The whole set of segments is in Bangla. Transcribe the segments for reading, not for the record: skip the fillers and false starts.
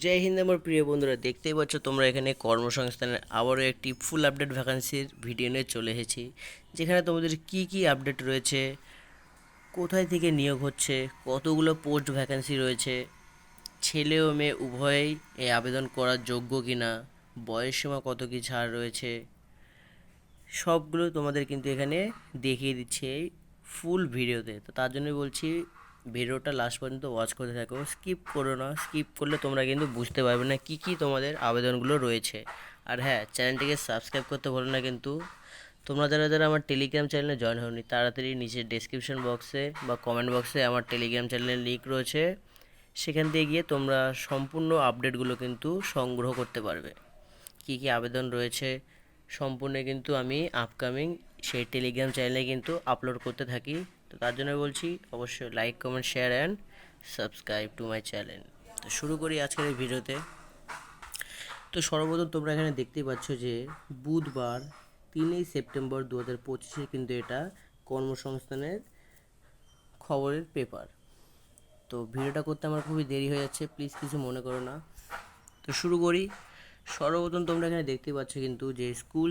জয় হিন্দ আমার প্রিয় বন্ধুরা, দেখতেই পাচ্ছ তোমরা এখানে কর্মসংস্থানের আবারও একটি ফুল আপডেট ভ্যাকান্সির ভিডিও নিয়ে চলে এসেছি, যেখানে তোমাদের কি কি আপডেট রয়েছে, কোথায় থেকে নিয়োগ হচ্ছে, কতগুলো পোস্ট ভ্যাকান্সি রয়েছে, ছেলে ও মেয়ে উভয়েই এই আবেদন করার যোগ্য কিনা, বয়সসীমা কত কি ছাড় রয়েছে, সবগুলো তোমাদের কিন্তু এখানে দেখিয়ে দিচ্ছে এই ফুল ভিডিওতে। তো তার জন্য বলছি ভিডিওটা লাস্ট পর্যন্ত ওয়াচ করতে থাকো, স্কিপ করো না। স্কিপ করলে তোমরা কিন্তু বুঝতে পারবে না কি কি তোমাদের আবেদনগুলো রয়েছে। আর হ্যাঁ, চ্যানেলটিকে সাবস্ক্রাইব করতে ভুলো না কিন্তু। তোমরা যারা যারা আমার টেলিগ্রাম চ্যানেলে জয়েন হওনি, তাড়াতাড়ি নিচে ডেসক্রিপশন বক্সে বা কমেন্ট বক্সে আমার টেলিগ্রাম চ্যানেলের লিঙ্ক রয়েছে, সেখান দিয়ে গিয়ে তোমরা সম্পূর্ণ আপডেটগুলো কিন্তু সংগ্রহ করতে পারবে। কি কি আবেদন রয়েছে সম্পূর্ণ কিন্তু আমি আপকামিং সেই টেলিগ্রাম চ্যানেলে কিন্তু আপলোড করতে থাকি। তো তার জন্য বলছি অবশ্যই like, comment, share and subscribe to my channel. তো শুরু করি আজকের এই ভিডিওতে। তো সর্বপ্রথম তোমরা এখানে দেখতেই পাচ্ছ যে বুধবার 3 সেপ্টেম্বর 2025 কিন্তু এটা কর্মসংস্থানের খবরের পেপার। তো ভিডিওটা করতে আমার খুবই দেরি হয়ে যাচ্ছে, প্লিজ কিছু মনে করো না। তো শুরু করি। সর্বপ্রথম তোমরা এখানে দেখতে পাচ্ছ কিন্তু যে স্কুল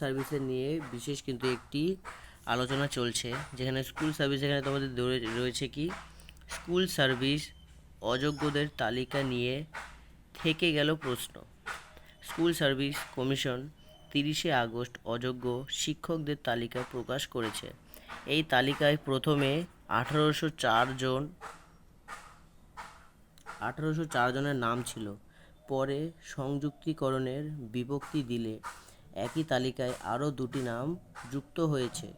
সার্ভিসের নিয়ে বিশেষ কিন্তু একটি আলোচনা চলছে, যেখানে স্কুল সার্ভিস এখানে তোমাদের রয়েছে কি, স্কুল সার্ভিস অযোগ্যদের তালিকা নিয়ে থেকে গেল প্রশ্ন। স্কুল সার্ভিস কমিশন 30 আগস্ট অযোগ্য শিক্ষকদের তালিকা প্রকাশ করেছে। এই তালিকায় প্রথমে 1804 জনের নাম ছিল, পরে সংযুক্তিকরণের বিভক্তি দিলে একই তালিকায় আরও 2টি নাম যুক্ত হয়েছে।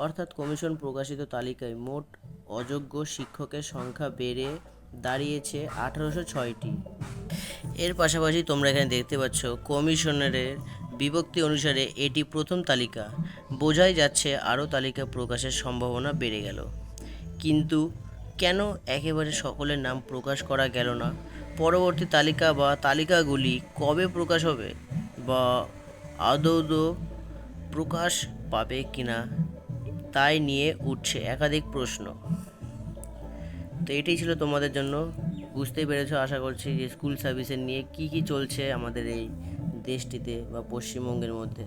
অর্থাৎ কমিশন প্রকাশিত তালিকায় মোট অযোগ্য শিক্ষকের সংখ্যা বেড়ে দাঁড়িয়েছে 1806টি। এর পাশাপাশি তোমরা এখানে দেখতে পাচ্ছ কমিশনের বিভক্তি অনুসারে এটি প্রথম তালিকা। বোঝাই যাচ্ছে আরও তালিকা প্রকাশের সম্ভাবনা বেড়ে গেল। কিন্তু কেন একেবারে সকলের নাম প্রকাশ করা গেল না? পরবর্তী তালিকা বা তালিকাগুলি কবে প্রকাশ হবে, বা আদৌ প্রকাশ পাবে কিনা, তাই নিয়ে উঠছে একাধিক প্রশ্ন। তো এটাই ছিল তোমাদের জন্য। বুঝতেই পেরেছো আশা করছি যে স্কুল সার্ভিসের নিয়ে কি কি চলছে আমাদের এই দেশটিতে বা পশ্চিমবঙ্গের মধ্যে।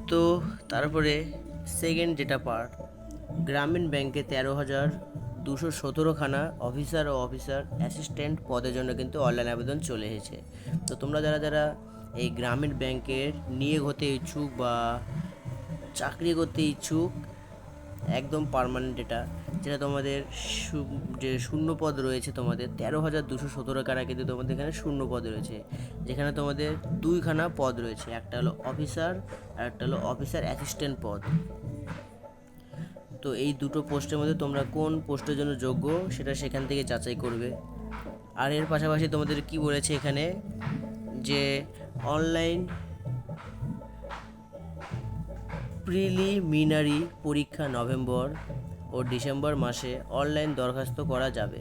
তো তারপরে সেকেন্ড যেটা পার্ট, গ্রামীণ ব্যাংকে 13,217খানা অফিসার ও অফিসার অ্যাসিস্ট্যান্ট পদের জন্য কিন্তু অনলাইন আবেদন চলে এসেছে। তো তোমরা যারা যারা এই গ্রামীণ ব্যাংকের নিয়োগ হতে ইচ্ছুক বা চাকরি করতে ইচ্ছুক, একদম পার্মানেন্ট এটা, যেটা তোমাদের যে শূন্য পদ রয়েছে, তোমাদের 13,217খানা কিন্তু তোমাদের এখানে শূন্য পদ রয়েছে, যেখানে তোমাদের 2খানা পদ রয়েছে, একটা হলো অফিসার আর একটা হলো অফিসার অ্যাসিস্ট্যান্ট পদ। তো এই দুটো পোস্টের মধ্যে তোমরা কোন পোস্টের জন্য যোগ্য সেটা সেখান থেকে যাচাই করবে। আর এর পাশাপাশি তোমাদের কি বলেছে এখানে, যে অনলাইন প্রিলিমিনারি পরীক্ষা নভেম্বর ও ডিসেম্বর মাসে অনলাইন দরখাস্ত করা যাবে।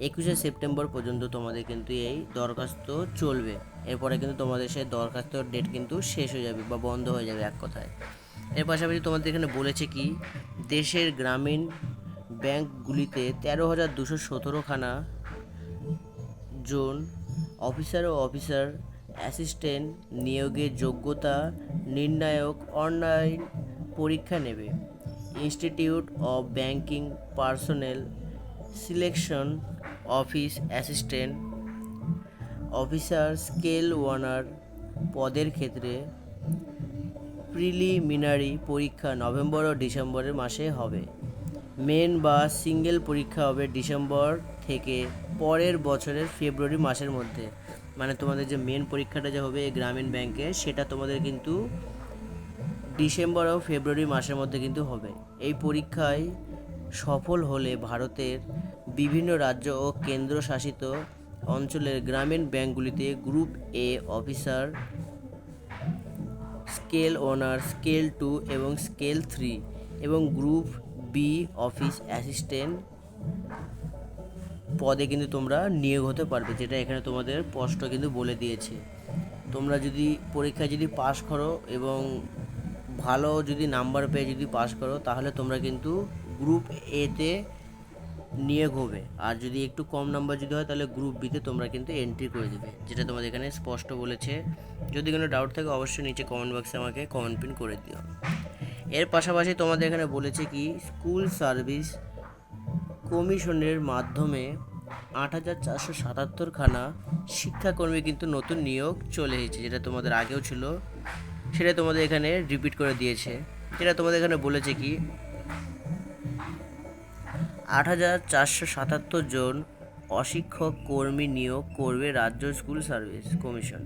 21 সেপ্টেম্বর পর্যন্ত তোমাদের কিন্তু এই দরখাস্ত চলবে। এরপরে কিন্তু তোমাদের সেই দরখাস্তর ডেট কিন্তু শেষ হয়ে যাবে বা বন্ধ হয়ে যাবে এক কথায়। এর পাশাপাশি তোমাদের এখানে বলেছে কি, দেশের গ্রামীণ ব্যাংকগুলিতে 13,217খানা জন অফিসার ও অফিসার অ্যাসিস্ট্যান্ট নিয়োগের যোগ্যতা নির্ণায়ক অনলাইন পরীক্ষা নেবে। Institute of banking personnel selection office assistant officer scale 1 পদের ক্ষেত্রে প্রিলিমিনারি পরীক্ষা নভেম্বর ও ডিসেম্বর মাসে হবে। মেন বা সিঙ্গেল পরীক্ষা হবে ডিসেম্বর থেকে পরের বছরের ফেব্রুয়ারি মাসের মধ্যে। মানে তোমাদের যে মেন পরীক্ষাটা যে হবে গ্রামীণ ব্যাংকে, সেটা তোমাদের কিন্তু ডিসেম্বর ও ফেব্রুয়ারি মাসের মধ্যে কিন্তু হবে। এই পরীক্ষায় সফল হলে ভারতের বিভিন্ন রাজ্য ও কেন্দ্রশাসিত অঞ্চলের গ্রামীণ ব্যাংকগুলিতে group A officer, scale 1, scale 2 এবং স্কেল 3 এবং গ্রুপ বি অফিস অ্যাসিস্ট্যান্ট পদে কিন্তু তোমরা নিয়োগ হতে পারবে, যেটা এখানে তোমাদের স্পষ্ট কিন্তু বলে দিয়েছে। তোমরা যদি পরীক্ষায় যদি পাস করো এবং ভালো যদি নাম্বার পেয়ে যদি পাস করো, তাহলে তোমরা কিন্তু গ্রুপ এতে নিয়োগ হবে। আর যদি একটু কম নাম্বার যদি হয় তাহলে গ্রুপ বিতে তোমরা কিন্তু এন্ট্রি করে দেবে, যেটা তোমাদের এখানে স্পষ্ট বলেছে। যদি কোনো ডাউট থাকে অবশ্যই নিচে কমেন্ট বক্সে আমাকে কমেন্ট পিন করে দিও। এর পাশাপাশি তোমাদের এখানে বলেছে কি স্কুল সার্ভিস কমিশনের মাধ্যমে 8,477খানা শিক্ষাকর্মী কিন্তু নতুন নিয়োগ চলে এসেছে, যেটা তোমাদের আগেও ছিল সেটা তোমাদের এখানে রিপিট করে দিয়েছে। যেটা তোমাদের এখানে বলেছে কি 8,477 জন অশিক্ষক কর্মী নিয়োগ করবে রাজ্য স্কুল সার্ভিস কমিশন।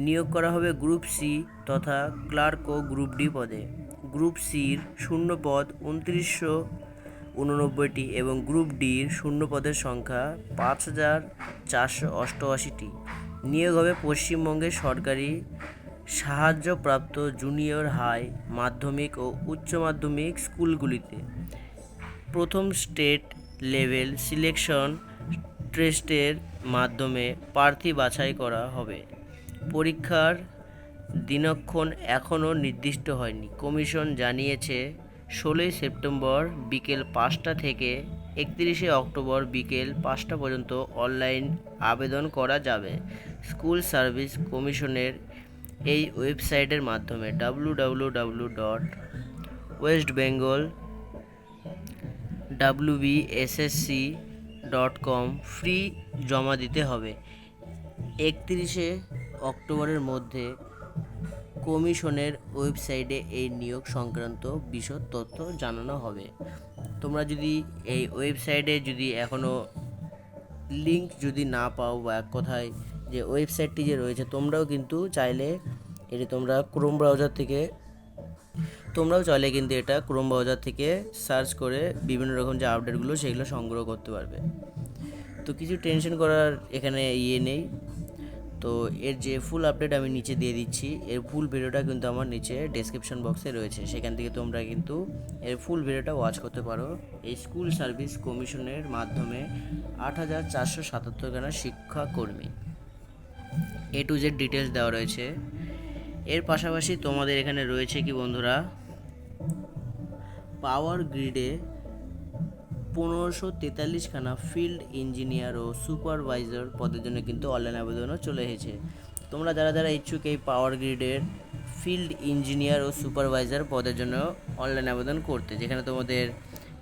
নিয়োগ করা হবে গ্রুপ সি তথা ক্লার্ক ও গ্রুপ ডি পদে। গ্রুপ সির শূন্য পদ 2989টি এবং গ্রুপ ডির শূন্য পদের সংখ্যা 5,488টি। নিয়োগ হবে পশ্চিমবঙ্গের সরকারি সাহায্যপ্রাপ্ত জুনিয়র হাই, মাধ্যমিক ও উচ্চ মাধ্যমিক স্কুলগুলিতে। প্রথম স্টেট লেভেল সিলেকশন টেস্টের মাধ্যমে প্রার্থী বাছাই করা হবে। পরীক্ষার দিনক্ষণ এখনও নির্দিষ্ট হয়নি। কমিশন জানিয়েছে 16 সেপ্টেম্বর বিকেল 5টা থেকে 31 অক্টোবর বিকেল 5টা পর্যন্ত অনলাইন আবেদন করা যাবে। স্কুল সার্ভিস কমিশনের এই ওয়েবসাইটের মাধ্যমে www.wbssc.com ফ্রি জমা দিতে হবে। 31 অক্টোবরের মধ্যে কমিশনের ওয়েবসাইটে এই নিয়োগ সংক্রান্ত বিশদ তথ্য জানানো হবে। তোমরা যদি এই ওয়েবসাইটে যদি এখনও লিঙ্ক যদি না পাও, বা এক কথায় যে ওয়েবসাইটটি যে রয়েছে তোমরাও কিন্তু চাইলে এটি তোমরাও চাইলে কিন্তু এটা ক্রোম ব্রাউজার থেকে সার্চ করে বিভিন্ন রকম যে আপডেটগুলো সেগুলো সংগ্রহ করতে পারবে। তো কিছু টেনশন করার এখানে নেই। তো এর যে ফুল আপডেট আমি নিচে দিয়ে দিচ্ছি, এর ফুল ভিডিওটা কিন্তু আমার নিচে ডেসক্রিপশন বক্সে রয়েছে, সেখান থেকে তোমরা কিন্তু এর ফুল ভিডিওটা ওয়াচ করতে পারো। এই স্কুল সার্ভিস কমিশনের মাধ্যমে 8,477খানা শিক্ষাকর্মী এ টু জেড ডিটেলস দেওয়া রয়েছে। এর পাশাপাশি তোমাদের এখানে রয়েছে কি বন্ধুরা, পাওয়ার গ্রিডে 1543খানা ফিল্ড ইঞ্জিনিয়ার ও সুপারভাইজার পদের জন্য কিন্তু অনলাইন আবেদনও চলে এসেছে। তোমরা যারা ইচ্ছুক এই পাওয়ার গ্রিডের ফিল্ড ইঞ্জিনিয়ার ও সুপারভাইজার পদের জন্য অনলাইন আবেদন করতে, যেখানে তোমাদের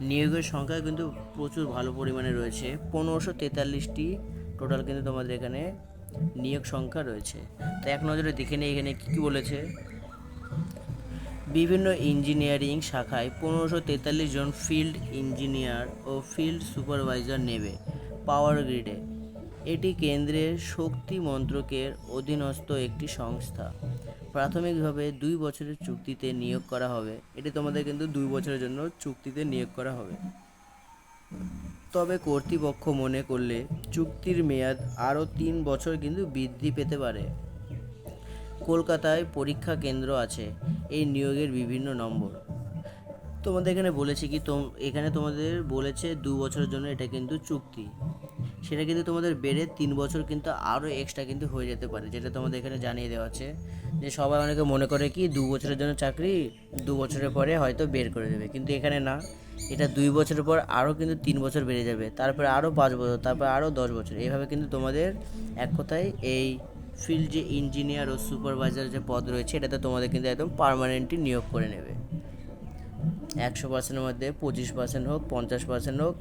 নিয়োগের সংখ্যা কিন্তু প্রচুর ভালো পরিমাণে রয়েছে। 1543টি টোটাল কিন্তু তোমাদের এখানে নিয়োগ সংখ্যা রয়েছে। তো এক নজরে দেখে নিই এখানে কী বলেছে। বিভিন্ন ইঞ্জিনিয়ারিং শাখায় 1543 জন ফিল্ড ইঞ্জিনিয়ার ও ফিল্ড সুপারভাইজার নেবে পাওয়ার গ্রিডে। এটি কেন্দ্রের শক্তি মন্ত্রকের অধীনস্থ একটি সংস্থা। প্রাথমিকভাবে 2 বছরের চুক্তিতে নিয়োগ করা হবে। এটি তোমাদের কিন্তু 2 বছরের জন্য চুক্তিতে নিয়োগ করা হবে। তবে কর্তৃপক্ষ মনে করলে চুক্তির মেয়াদ আরও 3 বছর কিন্তু বৃদ্ধি পেতে পারে। কলকাতায় পরীক্ষা কেন্দ্র আছে। এই নিয়োগের বিভিন্ন নম্বর তোমাদের এখানে বলেছে কি, এখানে তোমাদের বলেছে 2 বছরের জন্য এটা কিন্তু চুক্তি, সেটা কিন্তু তোমাদের বেড়ে 3 বছর কিন্তু আরও এক্সট্রা কিন্তু হয়ে যেতে পারে, যেটা তোমাদের এখানে জানিয়ে দেওয়া আছে। যে সবাই অনেকে মনে করে কি 2 বছরের জন্য চাকরি, 2 বছরের পরে হয়তো বের করে দেবে, কিন্তু এখানে না, এটা 2 বছরের পর আরও কিন্তু 3 বছর বেড়ে যাবে, তারপরে আরও 5 বছর, তারপরে আরও 10 বছর, এইভাবে কিন্তু তোমাদের এক কথায় এই ফিল্ড যে ইঞ্জিনিয়ার ও সুপারভাইজার যে পদ রয়েছে এটাতে তোমাদের কিন্তু একদম পার্মানেন্টলি নিয়োগ করে নেবে। 100%-এর মধ্যে 25% হোক, 50% হোক,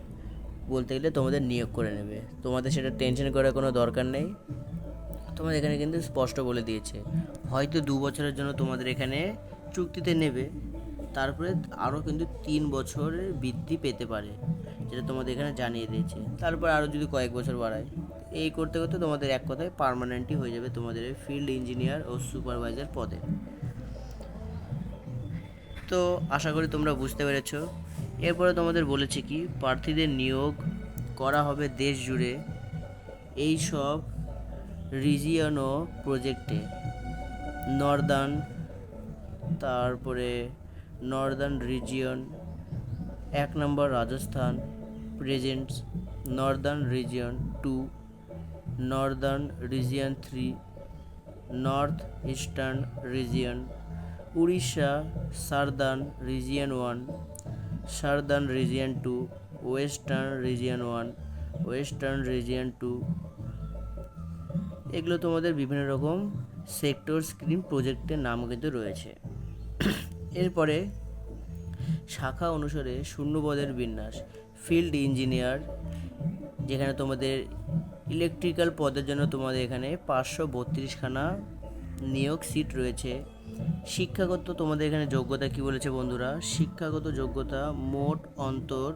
বলতে গেলে তোমাদের নিয়োগ করে নেবে। তোমাদের সেটা টেনশন করার কোনো দরকার নেই। তোমাদের এখানে কিন্তু স্পষ্ট বলে দিয়েছে, হয়তো 2 বছরের জন্য তোমাদের এখানে চুক্তিতে নেবে, তারপরে আরও কিন্তু 3 বছরের বৃদ্ধি পেতে পারে, যেটা তোমাদের এখানে জানিয়ে দিয়েছে। তারপর আরও যদি কয়েক বছর বাড়ায়, এই করতে করতে তোমাদের এক কথায় পার্মানেন্টই হয়ে যাবে তোমাদের ফিল্ড ইঞ্জিনিয়ার ও সুপারভাইজার পদে। তো আশা করি তোমরা বুঝতে পেরেছ। এরপরে তোমাদের বলেছি কি প্রার্থীদের নিয়োগ করা হবে দেশ জুড়ে এই সব রিজিয়ন ও প্রজেক্টে। Northern region 1 number Rajasthan presents, northern region 2, northern region 3, north eastern region, Orissa southern region 1, southern region 2, western region 1, western region 2, এগুলো তোমাদের বিভিন্ন রকম সেক্টর স্ক্রিম প্রজেক্টের নাম কিন্তু রয়েছে। এরপরে শাখা অনুসারে শূন্যপদের বিন্যাস। ফিল্ড ইঞ্জিনিয়ার, যেখানে তোমাদের ইলেকট্রিক্যাল পদের জন্য তোমাদের এখানে 532খানা নিয়োগ সিট রয়েছে। শিক্ষাগত তোমাদের এখানে যোগ্যতা কি বলেছে বন্ধুরা? শিক্ষাগত যোগ্যতা মোট অন্তর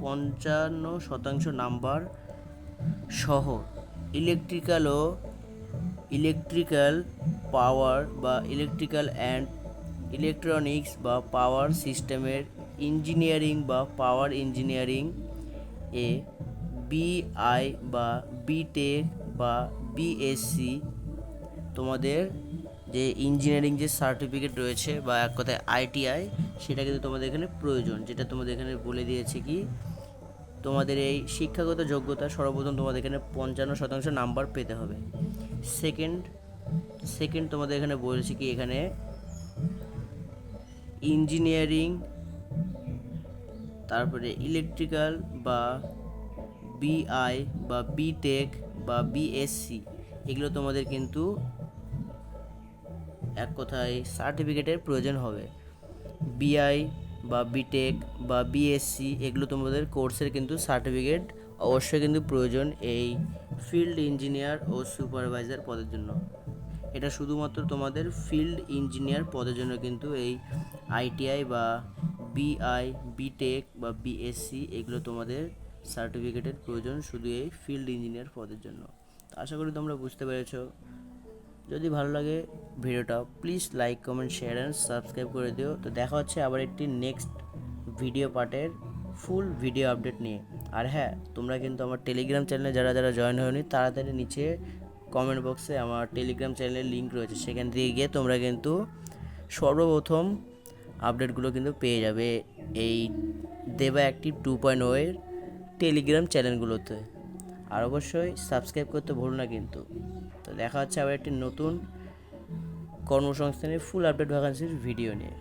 55% নাম্বার সহ ইলেকট্রিক্যাল পাওয়ার বা ইলেকট্রিক্যাল অ্যান্ড ইলেকট্রনিক্স বা পাওয়ার সিস্টেমের ইঞ্জিনিয়ারিং বা পাওয়ার ইঞ্জিনিয়ারিং এ বিআই বা বিটেক বা বিএসসি, তোমাদের যে ইঞ্জিনিয়ারিং যে সার্টিফিকেট রয়েছে বা এক কথায় আইটিআই, সেটা কিন্তু তোমাদের এখানে প্রয়োজন। যেটা তোমাদের এখানে বলে দিয়েছে কি, তোমাদের এই শিক্ষাগত যোগ্যতা সর্বপ্রথম তোমাদের এখানে 55% নাম্বার পেতে হবে। সেকেন্ড তোমাদের এখানে বলেছে কি, এখানে ইঞ্জিনিয়ারিং, তারপরে ইলেকট্রিক্যাল বা বিআই বা বিটেক বা বিএসসি, এগুলো তোমাদের কিন্তু এক কথায় সার্টিফিকেটের প্রয়োজন হবে। বিআই বা বিটেক বা বিএসসি, এগুলো তোমাদের কোর্সের কিন্তু সার্টিফিকেট অবশ্যই কিন্তু প্রয়োজন এই ফিল্ড ইঞ্জিনিয়ার ও সুপারভাইজার পদের জন্য। এটা শুধুমাত্র তোমাদের ফিল্ড ইঞ্জিনিয়ার পদের জন্য কিন্তু এই আইটিআই বা বিআই, বিটেক বা বিএসসি, এগুলো তোমাদের সার্টিফিকেটের প্রয়োজন শুধু এই ফিল্ড ইঞ্জিনিয়ার পদের জন্য। আশা করি তোমরা বুঝতে পেরেছো। যদি ভালো লাগে ভিডিওটা please like, comment, share and subscribe করে দিও। তো দেখা হচ্ছে আবার একটি নেক্সট ভিডিও পার্টের ফুল ভিডিও আপডেট নিয়ে। আর হ্যাঁ, তোমরা কিন্তু আমার টেলিগ্রাম চ্যানেলে যারা যারা জয়েন হয়নি, তাড়াতাড়ি নিচে কমেন্ট বক্সে আমার টেলিগ্রাম চ্যানেলের লিঙ্ক রয়েছে, সেখান থেকে গিয়ে তোমরা কিন্তু সর্বপ্রথম আপডেটগুলো কিন্তু পেয়ে যাবে এই দেবা অ্যাক্টিভ 2.0 এর টেলিগ্রাম চ্যানেলগুলোতে। আর অবশ্যই সাবস্ক্রাইব করতে ভুলো না কিন্তু। তো দেখা হচ্ছে আবার একটি নতুন কর্মসংস্থানের ফুল আপডেট ভ্যাকান্সির ভিডিও নিয়ে।